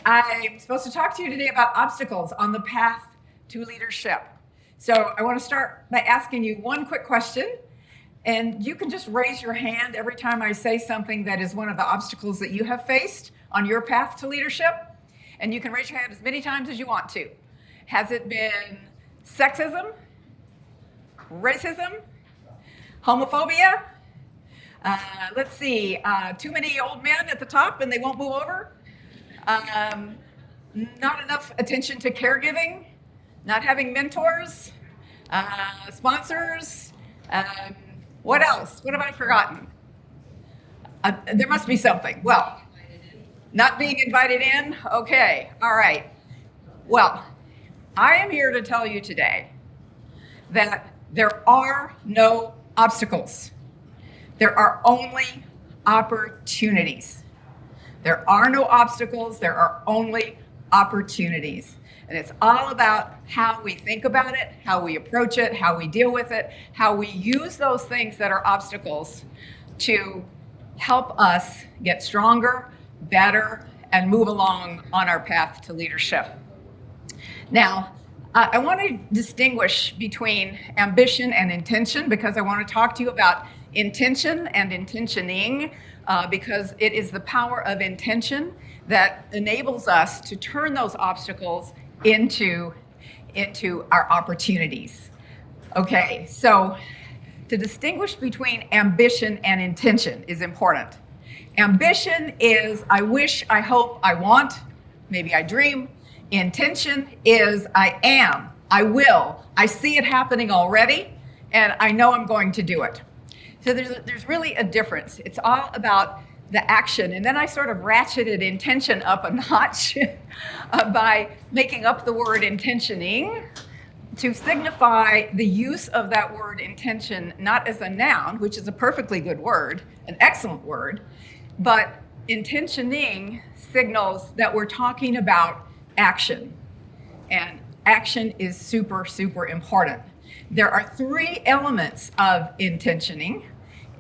I'm supposed to talk to you today about obstacles on the path to leadership. So I want to start by asking you one quick question, and you can just raise your hand every time I say something that is one of the obstacles that you have faced on your path to leadership. And you can raise your hand as many times as you want to. Has it been sexism, racism, homophobia? Let's see, too many old men at the top and they won't move over? Not enough attention to caregiving, not having mentors, sponsors. What else? What have I forgotten? There must be something. Well, not being invited in? Okay, all right. Well, I am here to tell you today that there are no obstacles. There are only opportunities. There are no obstacles, there are only opportunities. And it's all about how we think about it, how we approach it, how we deal with it, how we use those things that are obstacles to help us get stronger, better, and move along on our path to leadership. Now, I want to distinguish between ambition and intention because I want to talk to you about intention and intentioning because it is the power of intention that enables us to turn those obstacles into our opportunities. Okay, so to distinguish between ambition and intention is important. Ambition is I wish, I hope, I want, maybe I dream. Intention is I am, I will, I see it happening already, and I know I'm going to do it. So there's really a difference. It's all about the action. And then I sort of ratcheted intention up a notch by making up the word intentioning to signify the use of that word intention, not as a noun, which is a perfectly good word, an excellent word, but intentioning signals that we're talking about action. And action is super, super important. There are three elements of intentioning.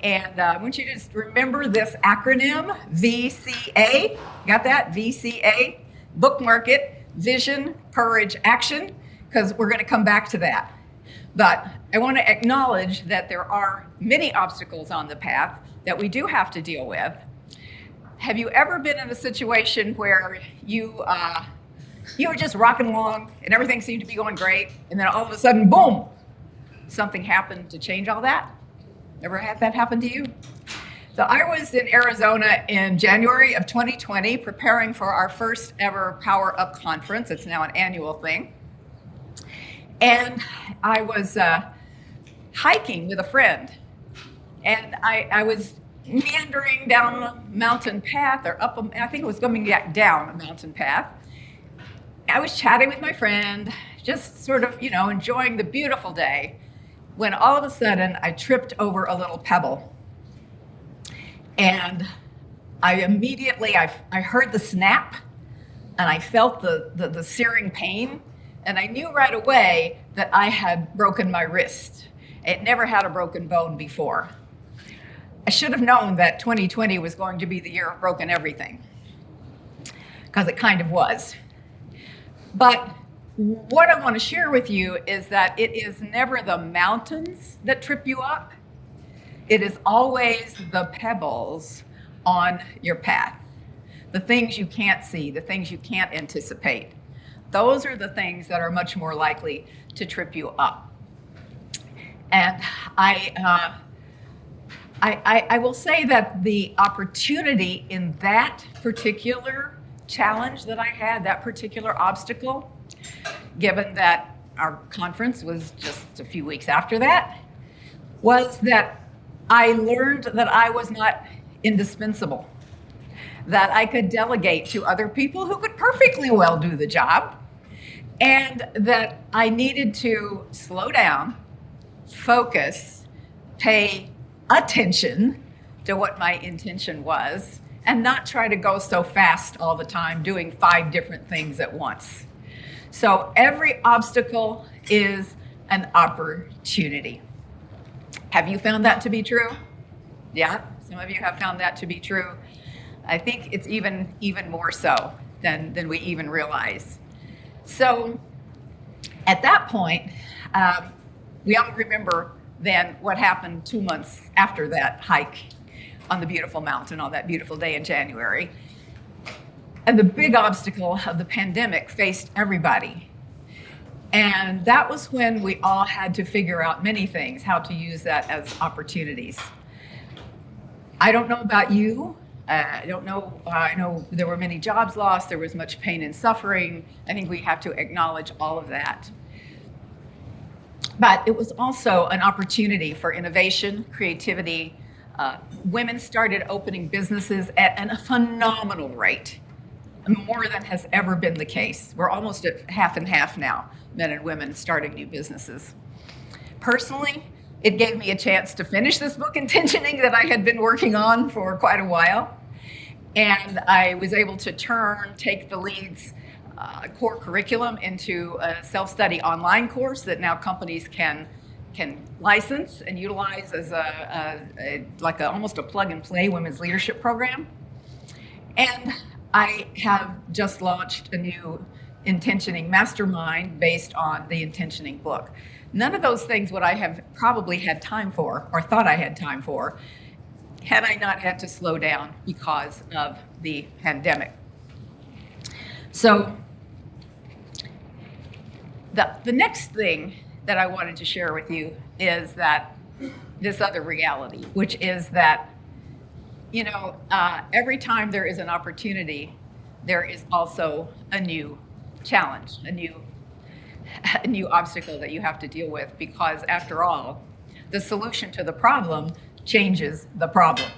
And I want you to just remember this acronym, VCA. Got that? VCA. Bookmark it. Vision, courage, action, because we're going to come back to that. But I want to acknowledge that there are many obstacles on the path that we do have to deal with. Have you ever been in a situation where you were just rocking along and everything seemed to be going great, and then all of a sudden, boom, something happened to change all that? Ever had that happen to you? So I was in Arizona in January of 2020 preparing for our first ever Power Up conference. It's now an annual thing. And I was hiking with a friend. And I was meandering down a mountain path, or up, I think it was going down a mountain path. I was chatting with my friend, just sort of, enjoying the beautiful day, when all of a sudden I tripped over a little pebble. And I immediately heard the snap, and I felt the searing pain, and I knew right away that I had broken my wrist. It never had a broken bone before. I should have known that 2020 was going to be the year of broken everything, because it kind of was. But what I want to share with you is that it is never the mountains that trip you up. It is always the pebbles on your path. The things you can't see, the things you can't anticipate. Those are the things that are much more likely to trip you up. And I will say that the opportunity in that particular challenge that I had, that particular obstacle, given that our conference was just a few weeks after that, was that I learned that I was not indispensable, that I could delegate to other people who could perfectly well do the job, and that I needed to slow down, focus, pay attention to what my intention was, and not try to go so fast all the time doing 5 different things at once. So every obstacle is an opportunity. Have you found that to be true? Yeah, some of you have found that to be true. I think it's even more so than we even realize. So at that point, we all remember then what happened 2 months after that hike on the beautiful mountain on that beautiful day in January. And the big obstacle of the pandemic faced everybody. And that was when we all had to figure out many things, how to use that as opportunities. I don't know about you. I don't know. I know there were many jobs lost. There was much pain and suffering. I think we have to acknowledge all of that. But it was also an opportunity for innovation, creativity. Women started opening businesses at a phenomenal rate, more than has ever been the case. We're almost at half and half now, men and women starting new businesses. Personally, it gave me a chance to finish this book, Intentioning, that I had been working on for quite a while. And I was able to take the Leeds core curriculum into a self-study online course that now companies can license and utilize as almost a plug-and-play women's leadership program. And I have just launched a new Intentioning mastermind based on the Intentioning book. None of those things would I have probably had time for or thought I had time for had I not had to slow down because of the pandemic. So the next thing that I wanted to share with you is that this other reality, which is that, every time there is an opportunity, there is also a new challenge, a new obstacle that you have to deal with, because after all, the solution to the problem changes the problem.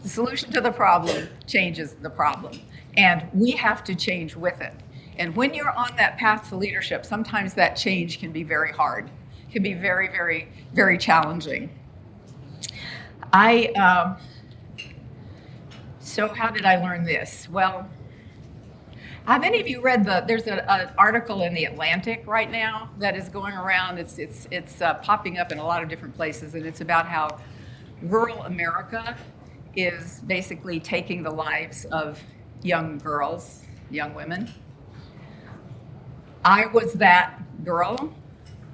The solution to the problem changes the problem, and we have to change with it. And when you're on that path to leadership, sometimes that change can be very hard, can be very, very, very challenging. So how did I learn this? Well, have any of you read there's an article in The Atlantic right now that is going around. It's popping up in a lot of different places, and it's about how rural America is basically taking the lives of young girls, young women. I was that girl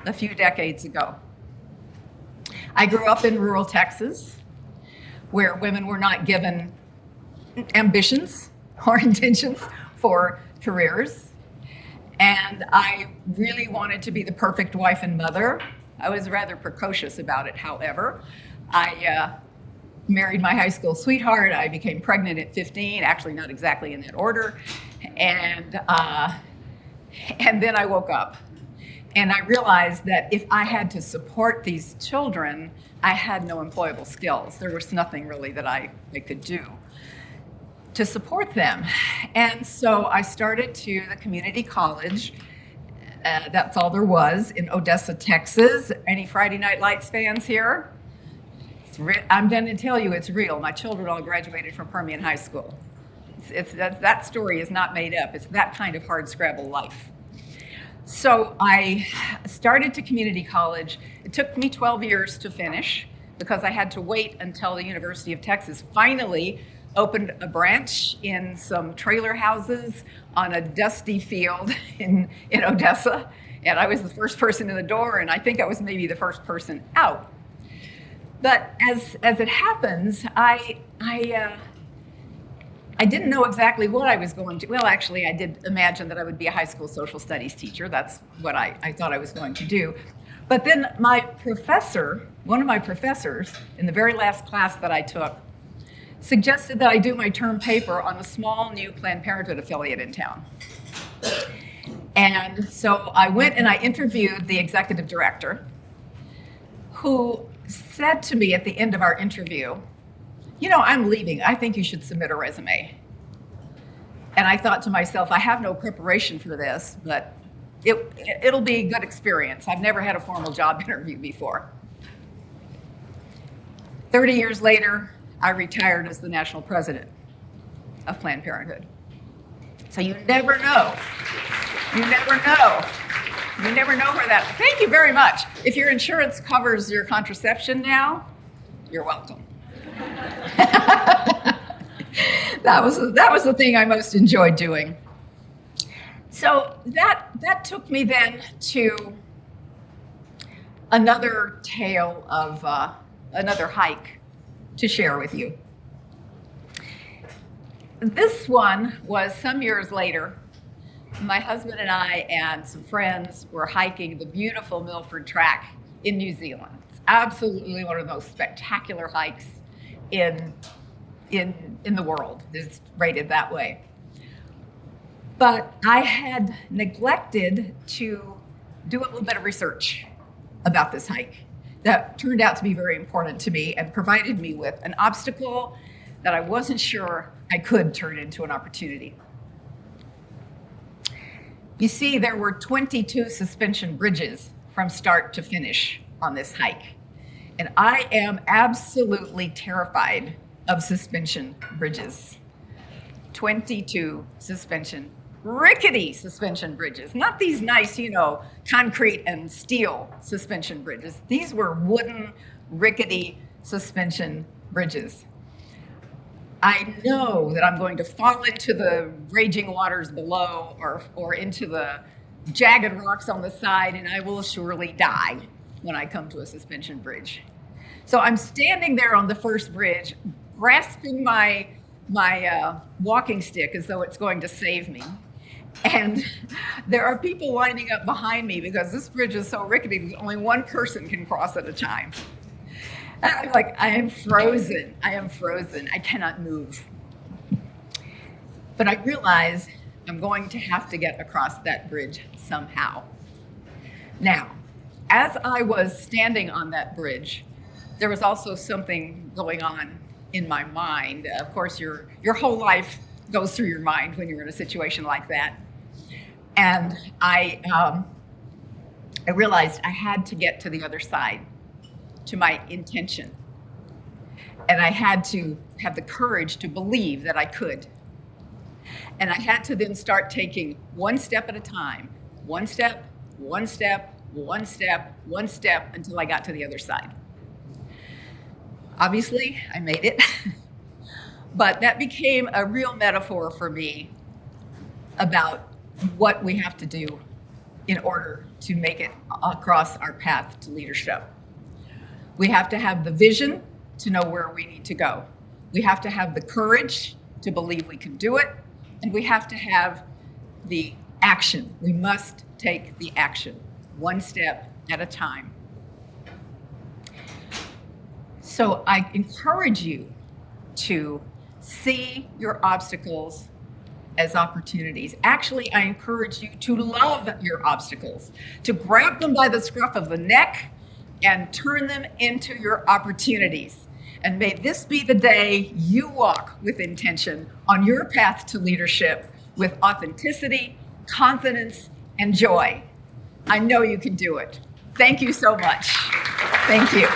a few decades ago. I grew up in rural Texas, where women were not given ambitions or intentions for careers. And I really wanted to be the perfect wife and mother. I was rather precocious about it, however. I married my high school sweetheart. I became pregnant at 15, actually not exactly in that order. And then I woke up and I realized that if I had to support these children, I had no employable skills. There was nothing really that I could do to support them. And so I started to the community college. That's all there was in Odessa, Texas. Any Friday Night Lights fans here? I'm going to tell you it's real. My children all graduated from Permian High School. That story is not made up. It's that kind of hardscrabble life. So I started to community college. It took me 12 years to finish because I had to wait until the University of Texas finally opened a branch in some trailer houses on a dusty field in Odessa. And I was the first person in the door, and I think I was maybe the first person out. But as it happens, I didn't know exactly what I was going to. Well, actually, I did imagine that I would be a high school social studies teacher. That's what I thought I was going to do. But then one of my professors in the very last class that I took, suggested that I do my term paper on a small new Planned Parenthood affiliate in town. And so I went and I interviewed the executive director, who said to me at the end of our interview, I'm leaving. I think you should submit a resume. And I thought to myself, I have no preparation for this, but it'll be a good experience. I've never had a formal job interview before. 30 years later, I retired as the national president of Planned Parenthood. So you never know. You never know. You never know where that. Thank you very much. If your insurance covers your contraception now, you're welcome. That was the thing I most enjoyed doing. So that took me then to another tale of another hike to share with you. This one was some years later. My husband and I and some friends were hiking the beautiful Milford Track in New Zealand. It's absolutely one of the most spectacular hikes in the world. It's rated that way. But I had neglected to do a little bit of research about this hike that turned out to be very important to me and provided me with an obstacle that I wasn't sure I could turn into an opportunity. You see, there were 22 suspension bridges from start to finish on this hike. And I am absolutely terrified of suspension bridges. 22 rickety suspension bridges, not these nice, concrete and steel suspension bridges. These were wooden, rickety suspension bridges. I know that I'm going to fall into the raging waters below or into the jagged rocks on the side, and I will surely die when I come to a suspension bridge. So I'm standing there on the first bridge, grasping my walking stick as though it's going to save me. And there are people lining up behind me because this bridge is so rickety that only one person can cross at a time. And I'm like, I am frozen. I cannot move. But I realize I'm going to have to get across that bridge somehow. Now, as I was standing on that bridge, there was also something going on in my mind. Of course, your whole life goes through your mind when you're in a situation like that. And I realized I had to get to the other side, to my intention. And I had to have the courage to believe that I could. And I had to then start taking one step at a time, one step, until I got to the other side. Obviously, I made it, but that became a real metaphor for me about what we have to do in order to make it across our path to leadership. We have to have the vision to know where we need to go. We have to have the courage to believe we can do it, and we have to have the action. We must take the action, one step at a time. So I encourage you to see your obstacles as opportunities. Actually, I encourage you to love your obstacles, to grab them by the scruff of the neck and turn them into your opportunities. And may this be the day you walk with intention on your path to leadership with authenticity, confidence, and joy. I know you can do it. Thank you so much. Thank you.